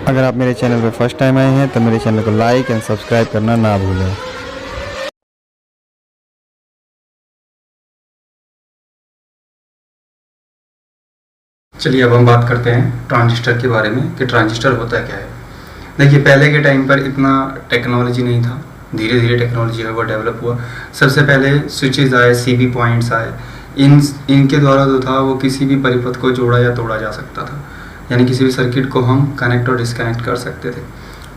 अगर आप मेरे चैनल पर फर्स्ट टाइम आए हैं तो मेरे चैनल को लाइक एंड सब्सक्राइब करना ना भूलें। चलिए अब हम बात करते हैं ट्रांजिस्टर के बारे में कि ट्रांजिस्टर होता क्या है। देखिए पहले के टाइम पर इतना टेक्नोलॉजी नहीं था, धीरे धीरे टेक्नोलॉजी है वो डेवलप हुआ। सबसे पहले स्विचेस आए, सीबी पॉइंट्स आए। इनके द्वारा जो था वो किसी भी परिपथ को जोड़ा या तोड़ा जा सकता था, यानी किसी भी सर्किट को हम कनेक्ट और डिस्कनेक्ट कर सकते थे।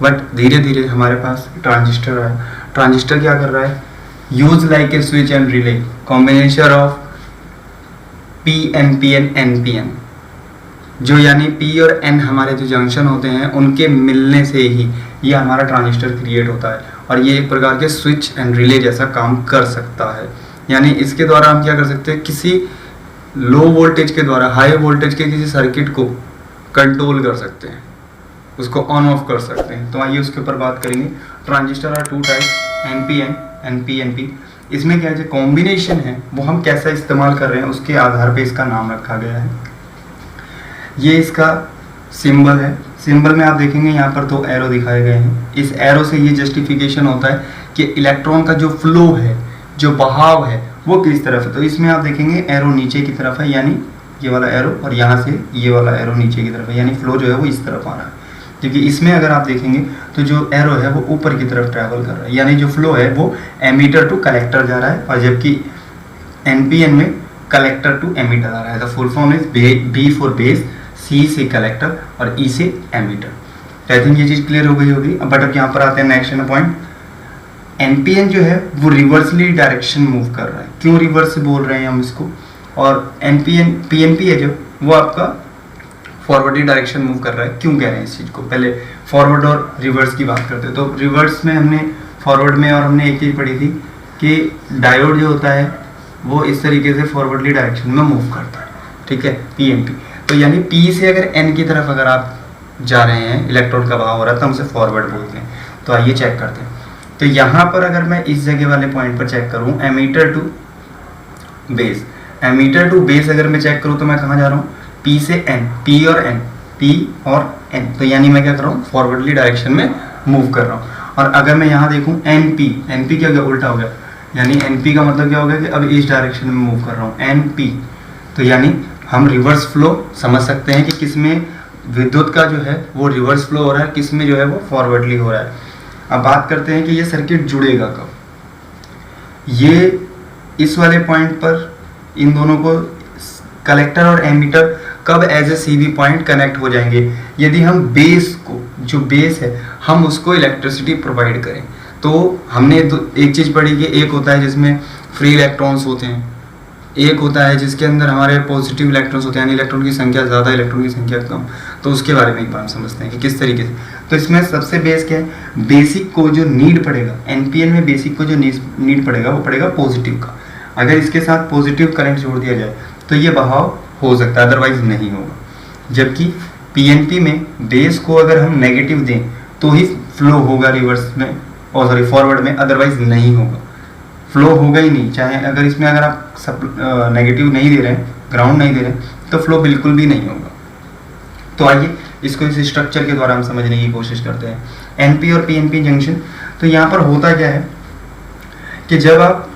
बट धीरे धीरे हमारे पास ट्रांजिस्टर आया। ट्रांजिस्टर क्या कर रहा है? Use like a switch and relay, combination of PNPN NPN, जो यानी P और N हमारे जो जंक्शन होते हैं उनके मिलने से ही ये हमारा ट्रांजिस्टर क्रिएट होता है और ये एक प्रकार के स्विच एंड रिले जैसा काम कर सकता है। यानी इसके द्वारा हम क्या कर सकते हैं, किसी लो वोल्टेज के द्वारा हाई वोल्टेज के किसी सर्किट को कंट्रोल कर सकते हैं, उसको ऑन ऑफ कर सकते हैं। तो आइए उसके ऊपर बात करेंगे। Transistor are two type, NPN and PNP। इसमें क्या है, कॉम्बिनेशन है वो हम कैसा इस्तेमाल कर रहे हैं उसके आधार पे इसका नाम रखा गया है। ये इसका सिंबल है। सिंबल में आप देखेंगे यहाँ पर दो एरो दिखाए गए हैं। इस एरो से ये जस्टिफिकेशन होता है कि इलेक्ट्रॉन का जो फ्लो है, जो बहाव है वो किस तरफ है। तो इसमें आप देखेंगे एरो नीचे की तरफ है, यानी ये वाला एरो, और यहाँ से ये वाला एरो नीचे की तरफ है, यानी फ्लो जो है वो इस तरफ आ रहा है। क्योंकि इसमें अगर आप देखेंगे तो जो एरो है वो ऊपर की तरफ ट्रैवल कर रहा है, यानी जो फ्लो है वो एमीटर टू कलेक्टर जा रहा है, और जबकि NPN में कलेक्टर टू एमीटर आ रहा है। The full form is B for base, C से कलेक्टर और E से एमीटर। आई थिंक ये चीज़ क्लियर हो गई होगी। बट अब यहाँ पर आते हैं नेक्स्ट पॉइंट। NPN जो है वो रिवर्सली डायरेक्शन मूव कर रहा है। क्यों रिवर्स बोल रहे हैं हम इसको? और PNP है जो वो आपका फॉरवर्डली डायरेक्शन मूव कर रहा है। क्यों कह रहे हैं इस चीज़ को? पहले फॉरवर्ड और रिवर्स की बात करते हैं। तो रिवर्स में हमने, फॉरवर्ड में और हमने एक चीज़ पढ़ी थी कि डायोड जो होता है वो इस तरीके से फॉरवर्डली डायरेक्शन में मूव करता है, ठीक है, PNP। तो यानी P से अगर N की तरफ अगर आप जा रहे हैं, इलेक्ट्रॉन का बहाव हो रहा है, तो हम उसे फॉरवर्ड बोलते हैं। तो आइए चेक करते हैं। तो यहाँ पर अगर मैं इस जगह वाले पॉइंट पर चेक करूँ, emitter to base, emitter to base अगर मैं चेक करूँ तो मैं कहाँ जा रहा हूँ? P से N, P और N, P और N। तो यानी मैं क्या कर रहा हूँ? फॉरवर्डली डायरेक्शन में मूव कर रहा हूँ। और अगर मैं यहाँ देखूँ NP क्या हो गया? उल्टा हो गया। यानी NP का मतलब क्या हो गया कि अब इस डायरेक्शन में मूव कर रहा हूँ, NP। तो यानी हम रिवर्स फ्लो समझ सकते हैं कि किसमें विद्युत का जो है वो रिवर्स फ्लो हो रहा है, किसमें जो है वो फॉरवर्डली हो रहा है। अब बात करते हैं कि ये सर्किट जुड़ेगा कब। ये इस वाले पॉइंट पर इन दोनों को, कलेक्टर और एमीटर, कब as a CB point connect हो जाएंगे? यदि हम बेस को, जो बेस है, हम उसको इलेक्ट्रिसिटी प्रोवाइड करें। तो हमने एक चीज़ पढ़ी कि एक होता है जिसमें फ्री इलेक्ट्रॉन्स होते हैं, एक होता है जिसके अंदर हमारे पॉजिटिव इलेक्ट्रॉन्स होते हैं, यानी इलेक्ट्रॉन की संख्या ज़्यादा, इलेक्ट्रॉन की संख्या कम। तो उसके बारे में एक बार समझते हैं कि किस तरीके से। तो इसमें सबसे बेस क्या है? बेसिक को जो नीड पड़ेगा, NPN में बेसिक को जो नीड पड़ेगा वो पड़ेगा पॉजिटिव का। अगर इसके साथ पॉजिटिव करंट जोड़ दिया जाए तो ये बहाव हो सकता है, अदरवाइज नहीं होगा। जबकि PNP में बेस को अगर हम नेगेटिव दें तो ही फ्लो होगा रिवर्स में, और सॉरी फॉरवर्ड में, अदरवाइज नहीं होगा, फ्लो होगा ही नहीं। चाहे अगर इसमें अगर आप नेगेटिव नहीं दे रहे हैं, ग्राउंड नहीं दे रहे हैं, तो फ्लो बिल्कुल भी नहीं होगा। तो आइए इसको इस स्ट्रक्चर के द्वारा हम समझने की कोशिश करते हैं। NP और PNP जंक्शन। तो यहाँ पर होता क्या है कि जब आप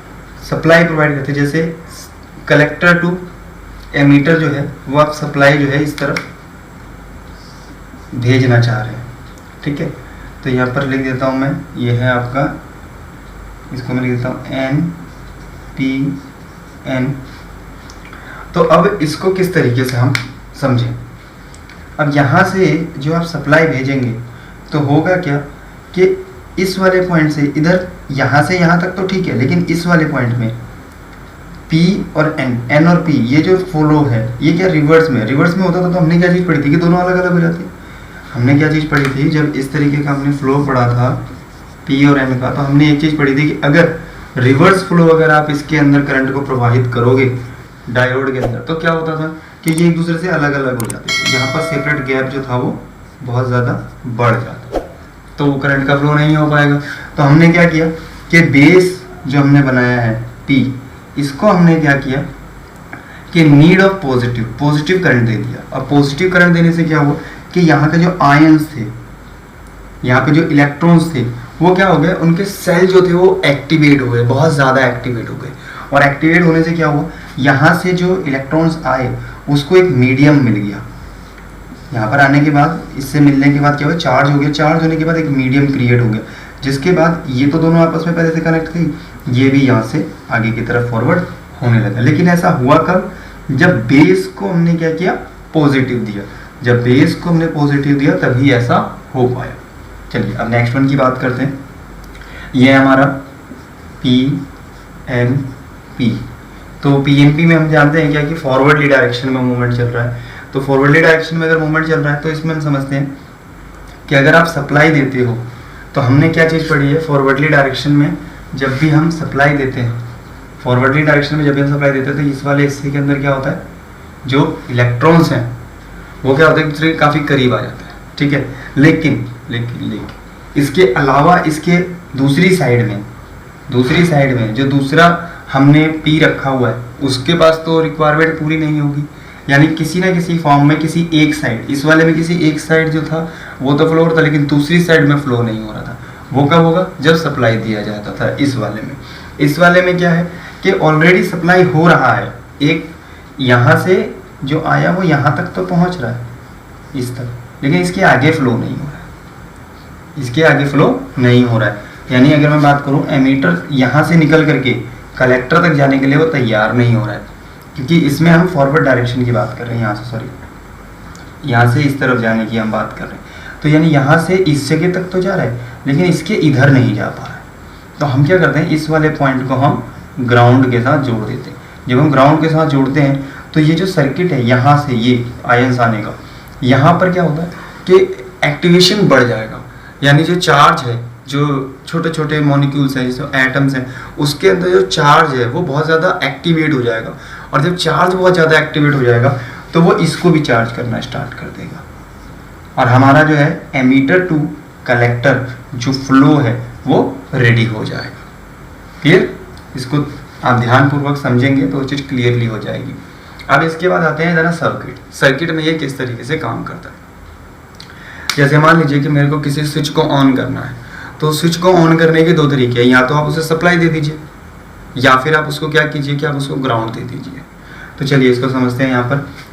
सप्लाई प्रोवाइड करते हैं, जैसे कलेक्टर टू एमीटर जो है वो आप सप्लाई जो है इस तरफ भेजना चाह रहे हैं, ठीक है। तो यहाँ पर लिख देता हूँ मैं, ये है आपका, इसको मैं लिख देता हूँ NPN। तो अब इसको किस तरीके से हम समझें। अब यहाँ से जो आप सप्लाई भेजेंगे तो होगा क्या कि इस वाले पॉइंट से इधर, यहाँ से यहाँ तक तो ठीक है, लेकिन इस वाले पॉइंट में P और N और P, ये जो फ्लो है ये क्या रिवर्स में होता था। तो हमने क्या चीज़ पढ़ी थी कि दोनों अलग अलग हो जाती है। हमने क्या चीज़ पढ़ी थी, जब इस तरीके का हमने फ्लो पढ़ा था P और N का, तो हमने एक चीज़ पढ़ी थी कि अगर रिवर्स फ्लो अगर आप इसके अंदर करंट को प्रवाहित करोगे डायोड के अंदर, तो क्या होता था कि ये एक दूसरे से अलग अलग हो जाते थे। यहाँ पर सेपरेट गैप जो था वो बहुत ज़्यादा बढ़ जाता, तो वो करंट का फ्लो नहीं हो पाएगा। तो हमने क्या किया कि बेस जो हमने बनाया है P, इसको हमने क्या किया कि नीड ऑफ पॉजिटिव करंट दे दिया। अब पॉजिटिव करंट देने से क्या हुआ कि यहाँ के जो आयंस थे यहाँ पे जो इलेक्ट्रॉन्स थे वो क्या हो गए, उनके सेल जो थे वो एक्टिवेट हो गए, बहुत ज़्यादा एक्टिवेट हो गए। और एक्टिवेट होने से क्या हुआ, यहाँ से जो इलेक्ट्रॉन्स आए उसको एक मीडियम मिल गया। यहाँ पर आने के बाद, इससे मिलने के बाद क्या हुआ, चार्ज हो गया। चार्ज होने के बाद एक मीडियम क्रिएट हो गया, जिसके बाद ये तो दोनों आपस में पहले से कनेक्ट थी, ये भी यहाँ से आगे की तरफ फॉरवर्ड होने लगा। लेकिन ऐसा हुआ कब, जब बेस को हमने क्या किया, पॉजिटिव दिया। जब बेस को हमने पॉजिटिव दिया तभी ऐसा हो पाया। चलिए अब नेक्स्ट वन की बात करते हैं। ये है हमारा PNP। तो PNP में हम जानते हैं क्या कि फॉरवर्डली डायरेक्शन में मूवमेंट चल रहा है। तो फॉरवर्डली डायरेक्शन में अगर मूवमेंट चल रहा है तो इसमें हम समझते हैं कि अगर आप सप्लाई देते हो तो हमने क्या चीज़ पढ़ी है, फॉरवर्डली डायरेक्शन में जब भी हम सप्लाई देते हैं, फॉरवर्डली डायरेक्शन में जब भी हम सप्लाई देते हैं तो इस वाले हिस्से के अंदर क्या होता है, जो इलेक्ट्रॉन्स हैं वो क्या होता है, एक दूसरे के काफ़ी करीब आ जाते हैं, ठीक है। लेकिन इसके अलावा इसके दूसरी साइड में जो दूसरा हमने P रखा हुआ है उसके पास तो रिक्वायरमेंट पूरी नहीं होगी, यानी किसी ना किसी फॉर्म में किसी एक साइड, इस वाले में किसी एक साइड जो था वो तो फ्लो हो रहा था, लेकिन दूसरी साइड में फ्लो नहीं हो रहा था। वो कब होगा, जब सप्लाई दिया जाता था। इस वाले में क्या है कि ऑलरेडी सप्लाई हो रहा है, एक यहाँ से जो आया वो यहाँ तक तो पहुँच रहा है, इस तक, लेकिन इसके आगे फ्लो नहीं हो रहा है। यानी अगर मैं बात करूँ, एमीटर यहाँ से निकल करके कलेक्टर तक जाने के लिए वो तैयार नहीं हो रहा है, क्योंकि इसमें हम फॉरवर्ड डायरेक्शन की बात कर रहे हैं, यहाँ से इस तरफ जाने की हम बात कर रहे हैं। तो यानी यहाँ से इस जगह तक तो जा रहा है, लेकिन इसके इधर नहीं जा पा रहा है। तो हम क्या करते हैं, इस वाले पॉइंट को हम ग्राउंड के साथ जोड़ देते हैं। जब हम ग्राउंड के साथ जोड़ते हैं तो ये जो सर्किट है, यहाँ से ये आयंस आने का, यहाँ पर क्या होता है कि एक्टिवेशन बढ़ जाएगा। यानी जो चार्ज है, जो छोटे छोटे मॉलिक्यूल्स हैं, जो एटम्स हैं, उसके अंदर जो चार्ज है वो बहुत ज़्यादा एक्टिवेट हो जाएगा। और जब चार्ज बहुत ज़्यादा एक्टिवेट हो जाएगा तो वो इसको भी चार्ज करना स्टार्ट कर देगा, और हमारा जो है एमीटर टू कलेक्टर जो फ्लो है वो रेडी हो जाएगा। क्लियर? इसको आप ध्यानपूर्वक समझेंगे तो वो चीज़ क्लियरली हो जाएगी। अब इसके बाद आते हैं ज़रा सर्किट में ये किस तरीके से काम करता है। जैसे मान लीजिए कि मेरे को किसी स्विच को ऑन करना है, तो स्विच को ऑन करने के दो तरीके हैं, या तो आप उसे सप्लाई दे दीजिए या फिर आप उसको क्या कीजिए कि आप उसको ग्राउंड दे दीजिए। तो चलिए इसको समझते हैं।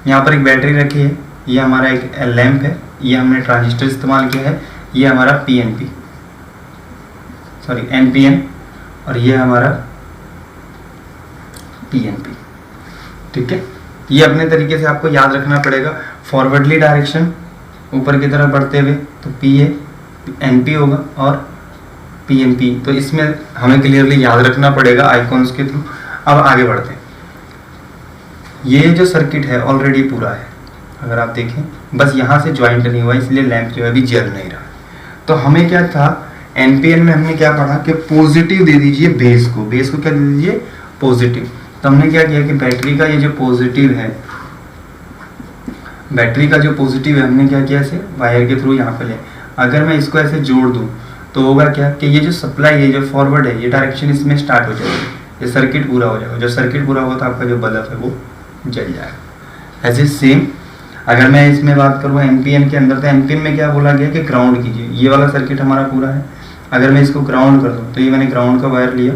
यहाँ पर एक बैटरी रखी है, ये हमारा एक लैंप है, ये हमने ट्रांजिस्टर इस्तेमाल किया है, ये हमारा NPN, और ये हमारा PNP, ठीक है। ये अपने तरीके से आपको याद रखना पड़ेगा। फॉरवर्डली डायरेक्शन ऊपर की तरफ बढ़ते हुए तो NP होगा और PNP, तो इसमें हमें क्लियरली याद रखना पड़ेगा आइकॉन्स के थ्रू। अब आगे बढ़ते हैं। ये जो सर्किट है ऑलरेडी पूरा है, अगर आप देखें, बस यहाँ से ज्वाइंट नहीं हुआ, इसलिए लैंप जो है अभी जल नहीं रहा। तो हमें क्या था, NPN में हमने क्या पढ़ा कि पॉजिटिव दे दीजिए बेस को क्या दे दीजिए, पॉजिटिव। तो हमने क्या किया कि बैटरी का जो पॉजिटिव है हमने क्या किया, इसे वायर के थ्रू यहाँ पे ले। अगर मैं इसको ऐसे जोड़ दूँ तो होगा क्या कि ये जो सप्लाई है, जो फॉरवर्ड है, ये डायरेक्शन इसमें स्टार्ट हो जाएगी, ये सर्किट पूरा हो जाएगा। जो सर्किट पूरा होगा तो आपका जो बल्ब है वो जल जाएगा। ऐसे सेम अगर मैं इसमें बात करूँ NPN के अंदर, तो NPN में क्या बोला गया कि ग्राउंड कीजिए। ये वाला सर्किट हमारा पूरा है, अगर मैं इसको ग्राउंड कर दूँ तो ये मैंने ग्राउंड का वायर लिया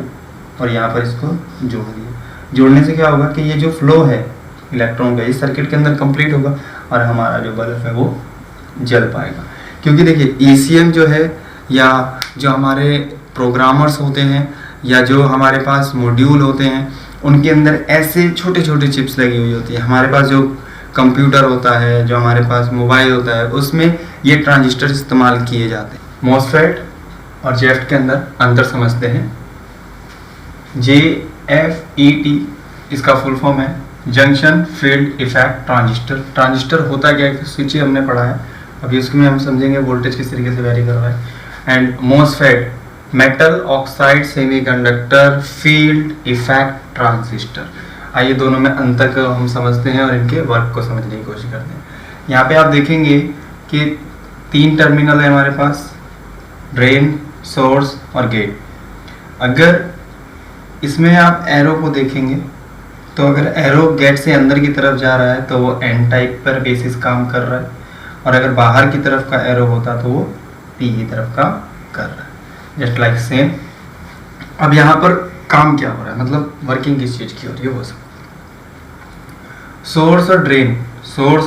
और यहाँ पर इसको जोड़ दिया। जोड़ने से क्या होगा कि ये जो फ्लो है इलेक्ट्रॉन का इस सर्किट के अंदर कंप्लीट होगा और हमारा जो बल्ब है वो जल पाएगा। क्योंकि देखिए ECM जो है, या जो हमारे प्रोग्रामर्स होते हैं, या जो हमारे पास मॉड्यूल होते हैं, उनके अंदर ऐसे छोटे छोटे चिप्स लगी हुई होती है। हमारे पास जो कंप्यूटर होता है, जो हमारे पास मोबाइल होता है, उसमें ये ट्रांजिस्टर इस्तेमाल किए जाते हैं। मॉसफेट और जेफ्ट के अंदर अंतर समझते हैं। JFET इसका फुल फॉर्म है junction field effect transistor. Transistor होता क्या है, स्विच ही हमने पढ़ा है, अभी उसमें हम समझेंगे वोल्टेज किस तरीके से वेरी कर रहा है। And MOSFET metal oxide semiconductor field effect transistor. आइए दोनों में अंतर को हम समझते हैं और इनके वर्क को समझने की कोशिश करते हैं। यहाँ पे आप देखेंगे कि 3 टर्मिनल है हमारे पास, ड्रेन, सोर्स और गेट। अगर इसमें आप एरो को देखेंगे तो अगर एरो गेट से अंदर की तरफ जा रहा है तो वो N टाइप पर बेसिस काम कर रहा है, और अगर बाहर की तरफ का एरो होता तो वो P की तरफ काम कर रहा है, जस्ट लाइक सेम। अब यहाँ पर काम क्या हो रहा है, मतलब वर्किंग किस चीज़ की हो रही है वो सब। सोर्स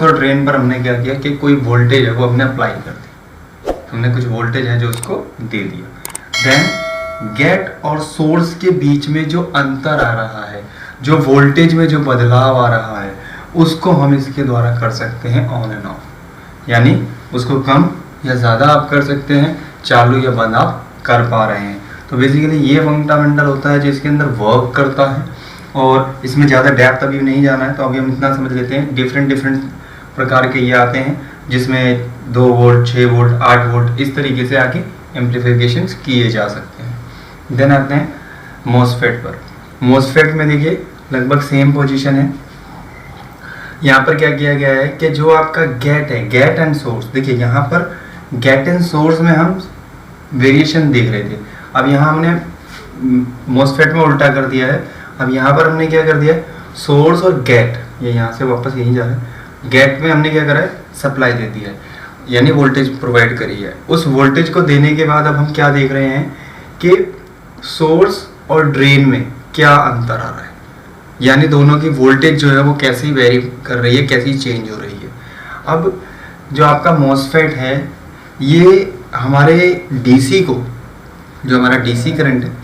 और ड्रेन पर हमने क्या किया कि कोई वोल्टेज है वो हमने अप्लाई कर दी, हमने कुछ वोल्टेज है जो उसको दे दिया। देन गेट और सोर्स के बीच में जो अंतर आ रहा है, जो वोल्टेज में जो बदलाव आ रहा है, उसको हम इसके द्वारा कर सकते हैं ऑन एंड ऑफ, यानी उसको कम या ज़्यादा आप कर सकते हैं, चालू या बंद आप कर पा रहे हैं। तो बेसिकली ये फंडामेंटल होता है जो इसके अंदर वर्क करता है, और इसमें ज़्यादा डेप्थ अभी नहीं जाना है, तो अभी हम इतना समझ लेते हैं। डिफरेंट प्रकार के ये आते हैं जिसमें 2 वोल्ट, 6 वोल्ट, 8 वोल्ट, इस तरीके से आगे एम्प्लीफिकेशन किए जा सकते हैं। देन आते हैं मॉसफेट पर। मॉसफेट में देखिए लगभग सेम पोजीशन है। यहाँ पर क्या किया गया है कि जो आपका गेट है, गेट एंड सोर्स, देखिए यहाँ पर गेट एंड सोर्स में हम वेरिएशन देख रहे थे, अब यहाँ हमने मॉसफेट में उल्टा कर दिया है। अब यहाँ पर हमने क्या कर दिया है, सोर्स और गेट, ये यहाँ से वापस यहीं जा रहा है, गेट में हमने क्या करा है, सप्लाई दे दिया है, यानी वोल्टेज प्रोवाइड करी है। उस वोल्टेज को देने के बाद अब हम क्या देख रहे हैं कि सोर्स और ड्रेन में क्या अंतर आ रहा है, यानी दोनों की वोल्टेज जो है वो कैसी वेरी कर रही है, कैसी चेंज हो रही है। अब जो आपका मॉसफेट है ये हमारे डीसी को, जो हमारा डीसी करंट है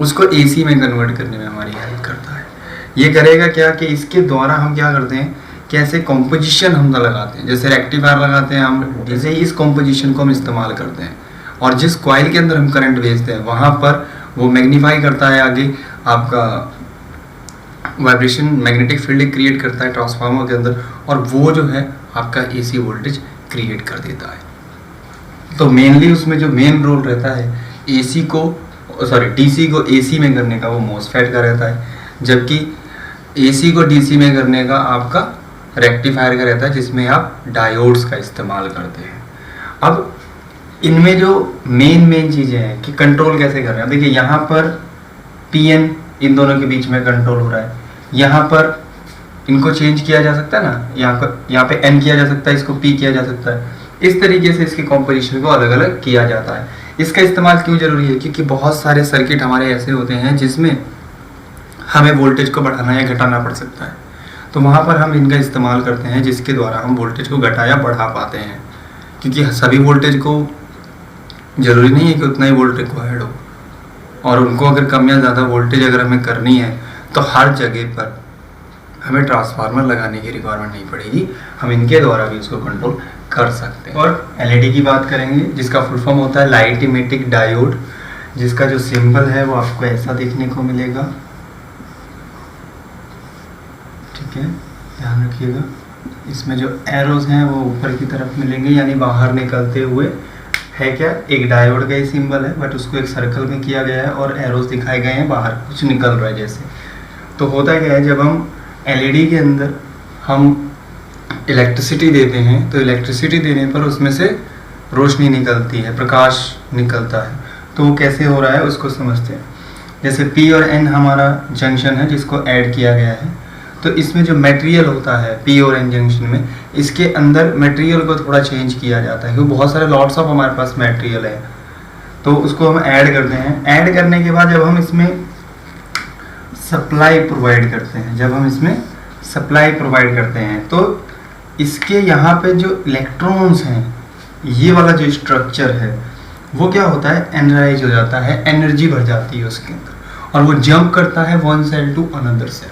उसको एसी में कन्वर्ट करने में हमारी हेल्प करता है। ये करेगा क्या कि इसके द्वारा हम क्या करते हैं, कैसे कॉम्पोजिशन हम लगाते हैं, जैसे रेक्टिफायर लगाते हैं हम, जैसे ही इस कॉम्पोजिशन को हम इस्तेमाल करते हैं, और जिस कॉइल के अंदर हम करंट भेजते हैं वहाँ पर वो मैग्नीफाई करता है, आगे आपका वाइब्रेशन, मैग्नेटिक फील्ड क्रिएट करता है ट्रांसफार्मर के अंदर, और वो जो है आपका एसी वोल्टेज क्रिएट कर देता है। तो मेनली उसमें जो मेन रोल रहता है डीसी को एसी में करने का वो मॉसफेट का रहता है, जबकि एसी को डीसी में करने का आपका रेक्टिफायर का रहता है, जिसमें आप डायोड्स का इस्तेमाल करते हैं। अब इनमें जो मेन चीज़ें हैं कि कंट्रोल कैसे कर रहे हैं, देखिए यहाँ पर पीएन इन दोनों के बीच में कंट्रोल हो रहा है, यहाँ पर इनको चेंज किया जा सकता है ना, यहाँ पे एन किया जा सकता है, इसको पी किया जा सकता है, इस तरीके से इसके कॉम्पोजिशन को अलग अलग किया जाता है। इसका इस्तेमाल क्यों जरूरी है, क्योंकि बहुत सारे सर्किट हमारे ऐसे होते हैं जिसमें हमें वोल्टेज को बढ़ाना या घटाना पड़ सकता है, तो वहाँ पर हम इनका इस्तेमाल करते हैं, जिसके द्वारा हम वोल्टेज को घटा या बढ़ा पाते हैं। क्योंकि सभी वोल्टेज को ज़रूरी नहीं है कि उतना ही वोल्ट रिक्वायर्ड हो, और उनको अगर कम या ज़्यादा वोल्टेज अगर हमें करनी है तो हर जगह पर हमें ट्रांसफार्मर लगाने की रिक्वायरमेंट नहीं पड़ेगी, हम इनके द्वारा भी उसको कंट्रोल कर सकते हैं। और एलईडी की बात करेंगे, जिसका फुल फॉर्म होता है लाइट इमिटिंग डायोड, जिसका जो सिंबल है वो आपको ऐसा देखने को मिलेगा, ठीक है, ध्यान रखिएगा। इसमें जो एरोज हैं वो ऊपर की तरफ मिलेंगे, यानी बाहर निकलते हुए है क्या, एक डायोड का ही सिंबल है, बट उसको एक सर्कल में किया गया है और एरोज दिखाए गए हैं, बाहर कुछ निकल रहा है जैसे। तो होता क्या है, जब हम एलईडी के अंदर हम इलेक्ट्रिसिटी देते हैं तो इलेक्ट्रिसिटी देने पर उसमें से रोशनी निकलती है, प्रकाश निकलता है। तो वो कैसे हो रहा है उसको समझते हैं। जैसे P और N हमारा जंक्शन है जिसको ऐड किया गया है, तो इसमें जो मटेरियल होता है P और N जंक्शन में, इसके अंदर मटेरियल को थोड़ा चेंज किया जाता है, क्योंकि बहुत सारे लॉट्स ऑफ हमारे पास मटेरियल है, तो उसको हम ऐड करते हैं। ऐड करने के बाद जब हम इसमें सप्लाई प्रोवाइड करते हैं तो इसके यहाँ पे जो इलेक्ट्रॉन्स हैं, ये वाला जो स्ट्रक्चर है वो क्या होता है, एनर्जाइज हो जाता है, एनर्जी बढ़ जाती है उसके अंदर, और वो जंप करता है one cell to another cell,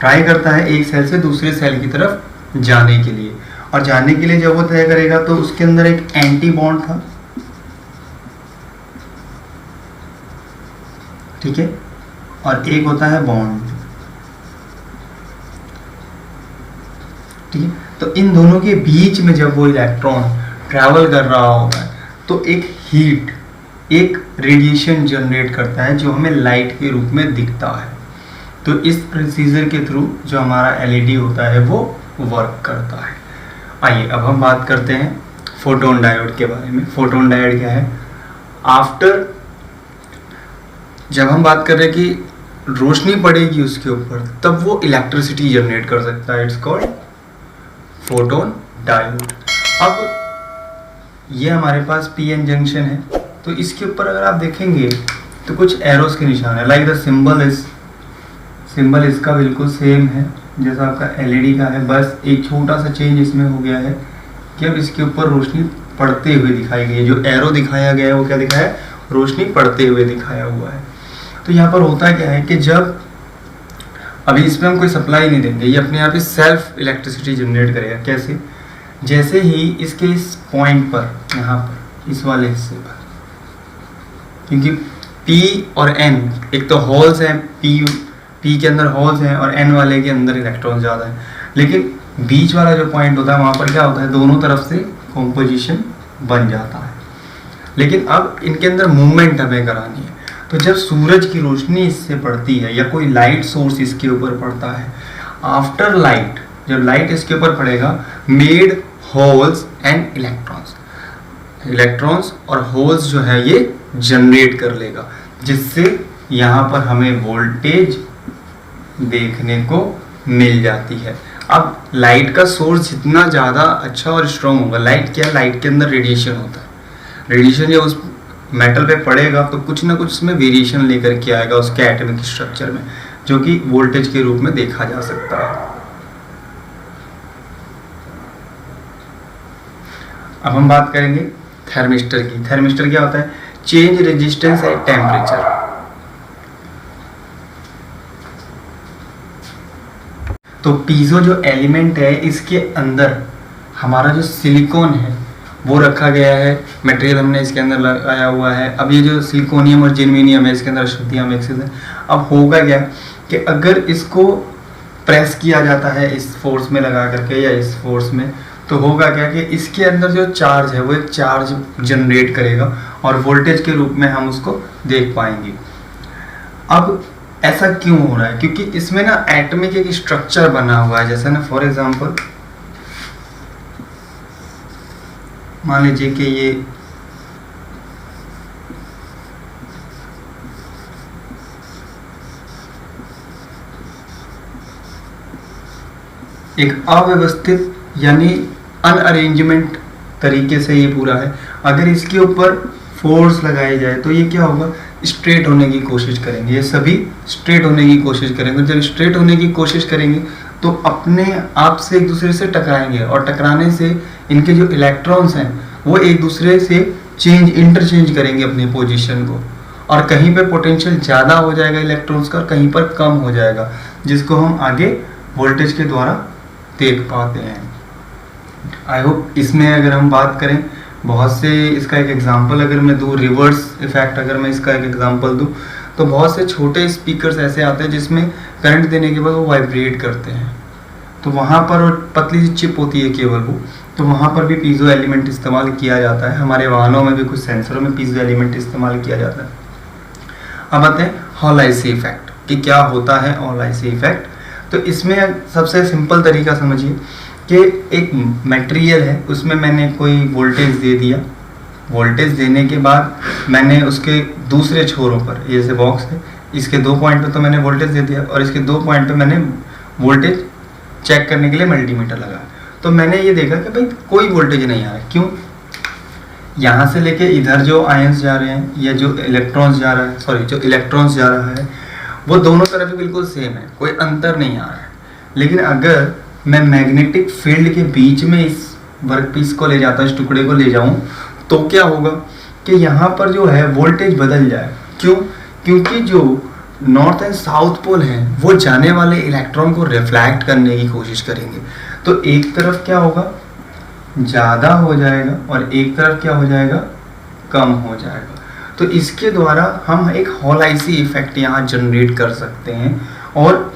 try करता है एक सेल से दूसरे सेल की तरफ जाने के लिए। और जाने के लिए जब वो तय करेगा तो उसके अंदर एक एंटी बॉन्ड था, ठीक है, और एक होता है बॉन्ड, ठीक है। तो इन दोनों के बीच में जब वो इलेक्ट्रॉन ट्रैवल कर रहा होगा तो एक हीट, एक रेडिएशन जनरेट करता है जो हमें लाइट के रूप में दिखता है। तो इस प्रोसीजर के थ्रू जो हमारा एलईडी होता है वो वर्क करता है। आइए अब हम बात करते हैं फोटोन डायोड के बारे में। फोटोन डायोड क्या है, आफ्टर जब हम बात कर रहे हैं कि रोशनी पड़ेगी उसके ऊपर तब वो इलेक्ट्रिसिटी जनरेट कर सकता है, इट्स कॉल्ड फोटोन डायोड। अब ये हमारे पास पी एन जंक्शन है, तो इसके ऊपर अगर आप देखेंगे तो कुछ एरोस के निशान है, लाइक द सिंबल इसका बिल्कुल सेम है जैसा आपका एलईडी का है, बस एक छोटा सा चेंज इसमें हो गया है कि अब इसके ऊपर रोशनी पड़ते हुए दिखाई गई है। जो एरो दिखाया गया है वो क्या दिखाया है, रोशनी पड़ते हुए दिखाया हुआ है। तो यहाँ पर होता क्या है कि जब अभी इसमें हम कोई सप्लाई नहीं देंगे, ये अपने आप ही सेल्फ इलेक्ट्रिसिटी जनरेट करेगा। कैसे? जैसे ही इसके इस पॉइंट पर, यहाँ पर इस वाले हिस्से पर, क्योंकि P और N एक तो होल्स हैं, P के अंदर होल्स हैं और N वाले के अंदर इलेक्ट्रॉन ज़्यादा है, लेकिन बीच वाला जो पॉइंट होता है वहाँ पर क्या होता है, दोनों तरफ से कॉम्पोजिशन बन जाता है। लेकिन अब इनके अंदर मूवमेंट हमें करानी है, तो जब सूरज की रोशनी इससे पड़ती है या कोई लाइट सोर्स इसके ऊपर पड़ता है, आफ्टर लाइट, जब लाइट इसके ऊपर पड़ेगा, मेड होल्स एंड इलेक्ट्रॉन्स और होल्स जो है ये जनरेट कर लेगा, जिससे यहाँ पर हमें वोल्टेज देखने को मिल जाती है। अब लाइट का सोर्स जितना ज़्यादा अच्छा और स्ट्रॉन्ग होगा, लाइट क्या है, लाइट के अंदर रेडिएशन होता है, रेडिएशन जब उस मेटल पे पड़ेगा तो कुछ ना कुछ उसमें वेरिएशन लेकर के आएगा उसके एटॉमिक स्ट्रक्चर में, जो कि वोल्टेज के रूप में देखा जा सकता है। अब हम बात करेंगे थर्मिस्टर की। थर्मिस्टर क्या होता है? Change resistance at temperature. तो पीजो जो एलिमेंट है, इसके अंदर हमारा जो सिलिकॉन है वो रखा गया है, मटेरियल हमने इसके अंदर लगाया हुआ है। अब ये जो सिलिकॉनियम और जर्मेनियम है, इसके अंदर अशुद्धियाँ मिक्सेस है। अब होगा क्या कि अगर इसको प्रेस किया जाता है इस फोर्स में लगा करके या इस फोर्स में, तो होगा क्या कि इसके अंदर जो चार्ज है वो एक चार्ज जनरेट करेगा और वोल्टेज के रूप में हम उसको देख पाएंगे। अब ऐसा क्यों हो रहा है? क्योंकि इसमें ना एटॉमिक एक स्ट्रक्चर बना हुआ है। जैसे ना फॉर एग्जांपल मान लीजिए कि ये एक अव्यवस्थित यानी अनअरेंजमेंट तरीके से ये पूरा है। अगर इसके ऊपर फोर्स लगाई जाए तो ये क्या होगा, स्ट्रेट होने की कोशिश करेंगे, ये सभी स्ट्रेट होने की कोशिश करेंगे। जब स्ट्रेट होने की कोशिश करेंगे तो अपने आप से एक दूसरे से टकराएंगे और टकराने से इनके जो इलेक्ट्रॉन्स हैं वो एक दूसरे से इंटरचेंज करेंगे अपनी पोजीशन को, और कहीं पे पोटेंशियल ज़्यादा हो जाएगा इलेक्ट्रॉन्स का, कहीं पर कम हो जाएगा, जिसको हम आगे वोल्टेज के द्वारा देख पाते हैं। आई होप इसमें अगर हम बात करें बहुत से, इसका एक एग्जांपल अगर मैं दूँ, रिवर्स इफेक्ट अगर मैं इसका एक एग्जांपल दूँ, तो बहुत से छोटे स्पीकर्स ऐसे आते हैं जिसमें करंट देने के बाद वो वाइब्रेट करते हैं, तो वहाँ पर, और पतली सी चिप होती है केवल वो, तो वहाँ पर भी पीजो एलिमेंट इस्तेमाल किया जाता है। हमारे वाहनों में भी कुछ सेंसरों में पीजो एलिमेंट इस्तेमाल किया जाता है। अब आते हैं हॉल आईसी इफेक्ट कि क्या होता है हॉल आईसी इफेक्ट। तो इसमें सबसे सिंपल तरीका समझिए कि एक मटेरियल है, उसमें मैंने कोई वोल्टेज दे दिया, वोल्टेज देने के बाद मैंने उसके दूसरे छोरों पर, ये जैसे बॉक्स है, इसके 2 पॉइंट पे तो मैंने वोल्टेज दे दिया और इसके 2 पॉइंट पे मैंने वोल्टेज चेक करने के लिए मल्टीमीटर लगाया। तो मैंने ये देखा कि भाई कोई वोल्टेज नहीं आ रहा है। क्यों? यहाँ से लेके इधर जो आयंस जा रहे हैं या जो इलेक्ट्रॉन्स जा रहा है, जो इलेक्ट्रॉन्स जा रहा है वो दोनों तरफ बिल्कुल सेम है, कोई अंतर नहीं आ रहा है। लेकिन अगर मैं मैग्नेटिक फील्ड के बीच में इस वर्कपीस को ले जाता हूँ, इस टुकड़े को ले जाऊँ, तो क्या होगा कि यहाँ पर जो है वोल्टेज बदल जाए। क्यों? क्योंकि जो नॉर्थ एंड साउथ पोल हैं वो जाने वाले इलेक्ट्रॉन को रिफ्लेक्ट करने की कोशिश करेंगे, तो एक तरफ क्या होगा, ज़्यादा हो जाएगा और एक तरफ क्या हो जाएगा, कम हो जाएगा। तो इसके द्वारा हम एक हॉल आईसी इफेक्ट यहाँ जनरेट कर सकते हैं, और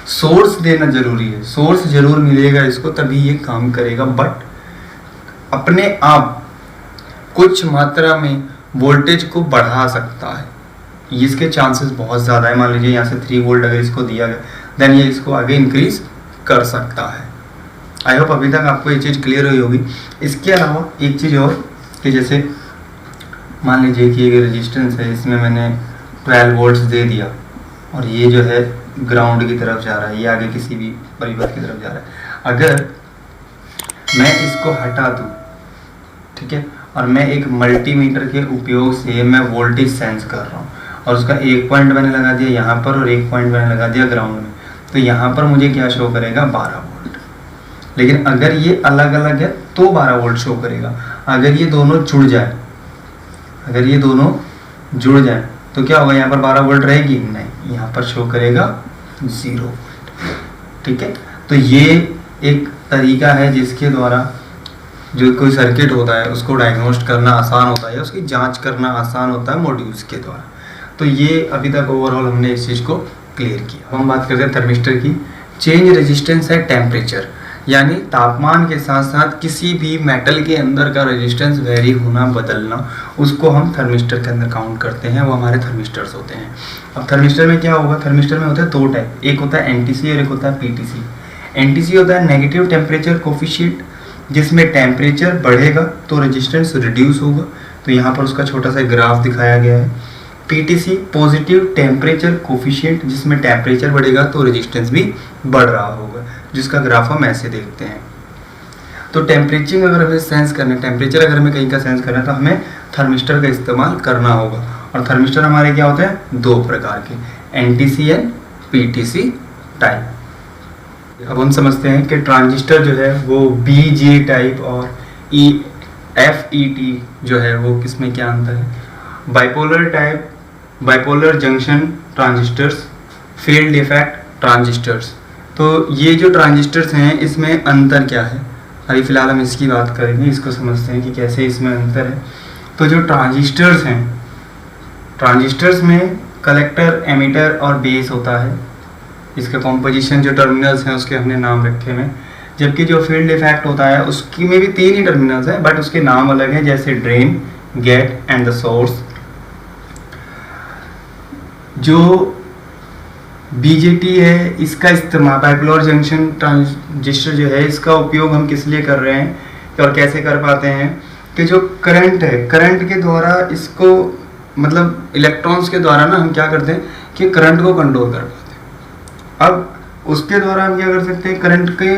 सोर्स देना जरूरी है, सोर्स जरूर मिलेगा इसको तभी ये काम करेगा, बट अपने आप कुछ मात्रा में वोल्टेज को बढ़ा सकता है, इसके चांसेस बहुत ज़्यादा है। मान लीजिए यहाँ से 3 वोल्ट अगर इसको दिया गया, देन ये इसको आगे इंक्रीज कर सकता है। आई होप अभी तक आपको ये चीज़ क्लियर हुई होगी। इसके अलावा एक चीज़ और कि जैसे मान लीजिए कि ये रेजिस्टेंस है, इसमें मैंने 12 वोल्ट्स दे दिया और ये जो है ग्राउंड की तरफ जा रहा है, ये आगे किसी भी परिपथ की तरफ जा रहा है। अगर मैं इसको हटा दूँ ठीक है, और मैं एक मल्टीमीटर के उपयोग से मैं वोल्टेज सेंस कर रहा हूँ, और उसका एक पॉइंट मैंने लगा दिया यहाँ पर और एक पॉइंट मैंने लगा दिया ग्राउंड में, तो यहाँ पर मुझे क्या शो करेगा 12 वोल्ट। लेकिन अगर ये अलग अलग है तो 12 वोल्ट शो करेगा। अगर ये दोनों जुड़ जाए, अगर ये दोनों जुड़ जाए तो क्या होगा, यहाँ पर 12 वोल्ट रहेगी नहीं, यहाँ पर शो करेगा 0 वोल्ट। ठीक है, तो ये एक तरीका है जिसके द्वारा जो कोई सर्किट होता है उसको डायग्नोस्ट करना आसान होता है, उसकी जांच करना आसान होता है मॉड्यूल्स के द्वारा। तो ये अभी तक ओवरऑल हमने इस चीज़ को क्लियर किया। अब हम बात करते हैं थर्मिस्टर की। चेंज रेजिस्टेंस है टेम्परेचर, यानी तापमान के साथ साथ किसी भी मेटल के अंदर का रेजिस्टेंस वेरी होना, बदलना, उसको हम थर्मिस्टर के अंदर काउंट करते हैं, वो हमारे थर्मिस्टर्स होते हैं। अब थर्मिस्टर में क्या होगा, थर्मिस्टर में होता है दो टाइप, एक होता है एनटीसी और एक होता है पीटीसी। एनटीसी होता है नेगेटिव टेम्परेचर कोफिशिएंट, जिसमें टेम्परेचर बढ़ेगा तो रेजिस्टेंस रिड्यूस होगा, तो यहाँ पर उसका छोटा सा ग्राफ दिखाया गया है। पीटीसी पॉजिटिव टेम्परेचर कोफिशिएंट, जिसमें टेम्परेचर बढ़ेगा तो रेजिस्टेंस भी बढ़ रहा होगा, जिसका ग्राफ हम ऐसे देखते हैं। तो टेम्परेचर अगर हमें सेंस करना है, टेम्परेचर अगर हमें कहीं का सेंस करना है तो हमें थर्मिस्टर का इस्तेमाल करना होगा। और थर्मिस्टर हमारे क्या होते हैं, दो प्रकार के, एनटीसी एंड पीटीसी टाइप। अब हम समझते हैं कि ट्रांजिस्टर जो है वो बीजे टाइप और एफईटी जो है वो किसमें क्या अंतर है। Bipolar type, bipolar junction transistors, field effect transistors. तो ये जो ट्रांजिस्टर्स हैं इसमें अंतर क्या है, अभी फ़िलहाल हम इसकी बात करेंगे, इसको समझते हैं कि कैसे इसमें अंतर है। तो जो ट्रांजिस्टर्स हैं, ट्रांजिस्टर्स में कलेक्टर, एमिटर और बेस होता है, इसका कॉम्पोजिशन जो टर्मिनल्स हैं उसके हमने नाम रखे हैं। जबकि जो फील्ड इफेक्ट होता है उसकी में भी 3 ही टर्मिनल्स हैं, बट उसके नाम अलग हैं, जैसे drain, gate and the source. जो बीजेटी है इसका इस्तेमाल, बाइपोलर जंक्शन ट्रांजिस्टर जो है, इसका उपयोग हम किस लिए कर रहे हैं और कैसे कर पाते हैं कि जो करंट है, करंट के द्वारा इसको, मतलब इलेक्ट्रॉन्स के द्वारा ना हम क्या करते हैं कि करंट को कंट्रोल कर पाते हैं। अब उसके द्वारा हम क्या कर सकते हैं, करंट के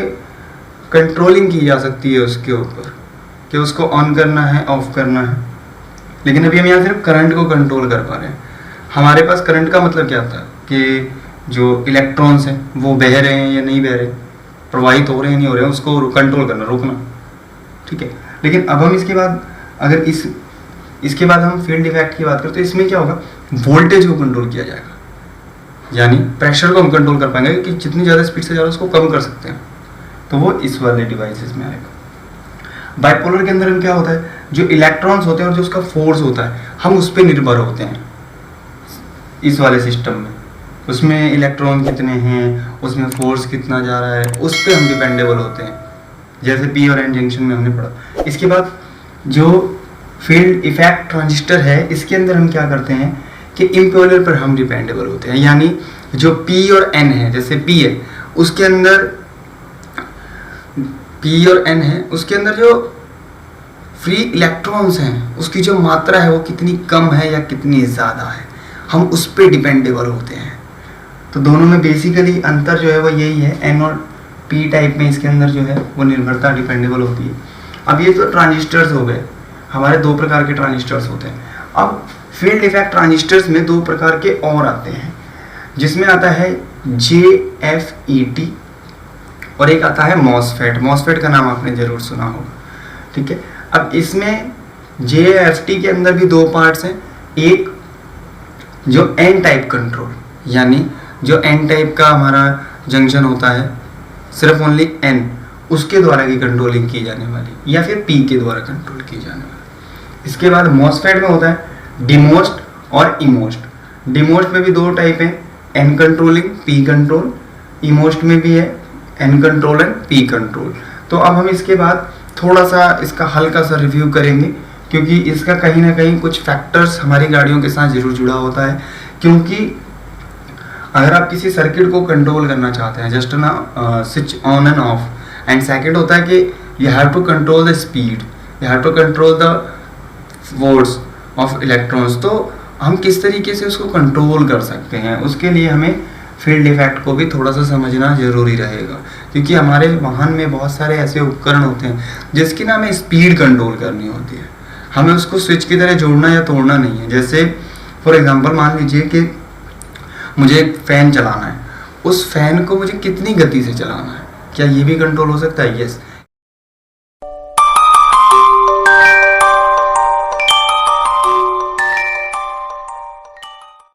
कंट्रोलिंग की जा सकती है उसके ऊपर, कि उसको ऑन करना है, ऑफ करना है। लेकिन अभी हम यहाँ सिर्फ करंट को कंट्रोल कर पा रहे हैं। हमारे पास करंट का मतलब क्या था कि जो इलेक्ट्रॉन्स हैं वो बह रहे हैं या नहीं बह रहे, प्रवाहित हो रहे हैं नहीं हो रहे हैं, उसको कंट्रोल करना, रोकना। ठीक है, लेकिन अब हम इसके बाद अगर इसके बाद हम फील्ड इफेक्ट की बात करें तो इसमें क्या होगा, वोल्टेज को कंट्रोल किया जाएगा, यानी प्रेशर को हम कंट्रोल कर पाएंगे कि जितनी ज़्यादा स्पीड से जा रहा है उसको कम कर सकते हैं, तो वो इस वाले डिवाइसेस में आएगा। बाइपोलर के अंदर हम क्या होता है, जो इलेक्ट्रॉन्स होते हैं और जो उसका फोर्स होता है हम उस पर निर्भर होते हैं। इस वाले सिस्टम में उसमें इलेक्ट्रॉन कितने हैं, उसमें फोर्स कितना जा रहा है, उस पर हम डिपेंडेबल होते हैं, जैसे पी और एन जंक्शन में हमने पढ़ा। इसके बाद जो फील्ड इफेक्ट ट्रांजिस्टर है, इसके अंदर हम क्या करते हैं कि इम्पोलर पर हम डिपेंडेबल होते हैं, यानी जो पी और एन है, जैसे पी है उसके अंदर, पी और एन है उसके अंदर जो फ्री इलेक्ट्रॉन्स हैं उसकी जो मात्रा है वो कितनी कम है या कितनी ज़्यादा है, हम उस पर डिपेंडेबल होते हैं। तो दोनों में बेसिकली अंतर जो है वो यही है, एन और पी टाइप में इसके अंदर जो है वो निर्भरता डिपेंडेबल होती है। अब ये तो ट्रांजिस्टर्स हो गए, हमारे दो प्रकार के ट्रांजिस्टर्स होते हैं। अब फील्ड इफेक्ट ट्रांजिस्टर्स में दो प्रकार के और आते हैं, जिसमें आता है JFET और एक आता है मॉसफेट। मॉसफेट का नाम आपने जरूर सुना होगा, ठीक है। अब इसमें JFET के अंदर भी दो पार्ट्स हैं, एक जो एन टाइप कंट्रोल, यानी जो एन टाइप का हमारा जंक्शन होता है, सिर्फ ओनली एन, उसके द्वारा की कंट्रोलिंग की जाने वाली, या फिर पी के द्वारा कंट्रोल की जाने वाली। इसके बाद मॉसफेट में होता है डिमोस्ट और इमोस्ट। डिमोस्ट में भी दो टाइप हैं, एन कंट्रोलिंग, पी कंट्रोल। इमोस्ट में भी है N control and P control. तो अब हम इसके बाद थोड़ा सा इसका हल्का सा रिव्यू करेंगे, क्योंकि इसका कहीं ना कहीं कुछ फैक्टर्स हमारी गाड़ियों के साथ जरूर जुड़ा होता है। क्योंकि अगर आप किसी सर्किट को कंट्रोल करना चाहते हैं, जस्ट ना switch on and off, and second होता है कि you have to control the speed, you have to control the force of electrons. तो हम किस तरीके से उसको कंट्रोल कर सकते हैं, उसके लिए हमें फील्ड इफेक्ट को भी थोड़ा सा समझना ज़रूरी रहेगा, क्योंकि हमारे वाहन में बहुत सारे ऐसे उपकरण होते हैं जिसकी ना हमें स्पीड कंट्रोल करनी होती है। हमें उसको स्विच की तरह जोड़ना या तोड़ना नहीं है। जैसे फॉर एग्जांपल मान लीजिए कि मुझे एक फ़ैन चलाना है, उस फैन को मुझे कितनी गति से चलाना है, क्या ये भी कंट्रोल हो सकता है? यस।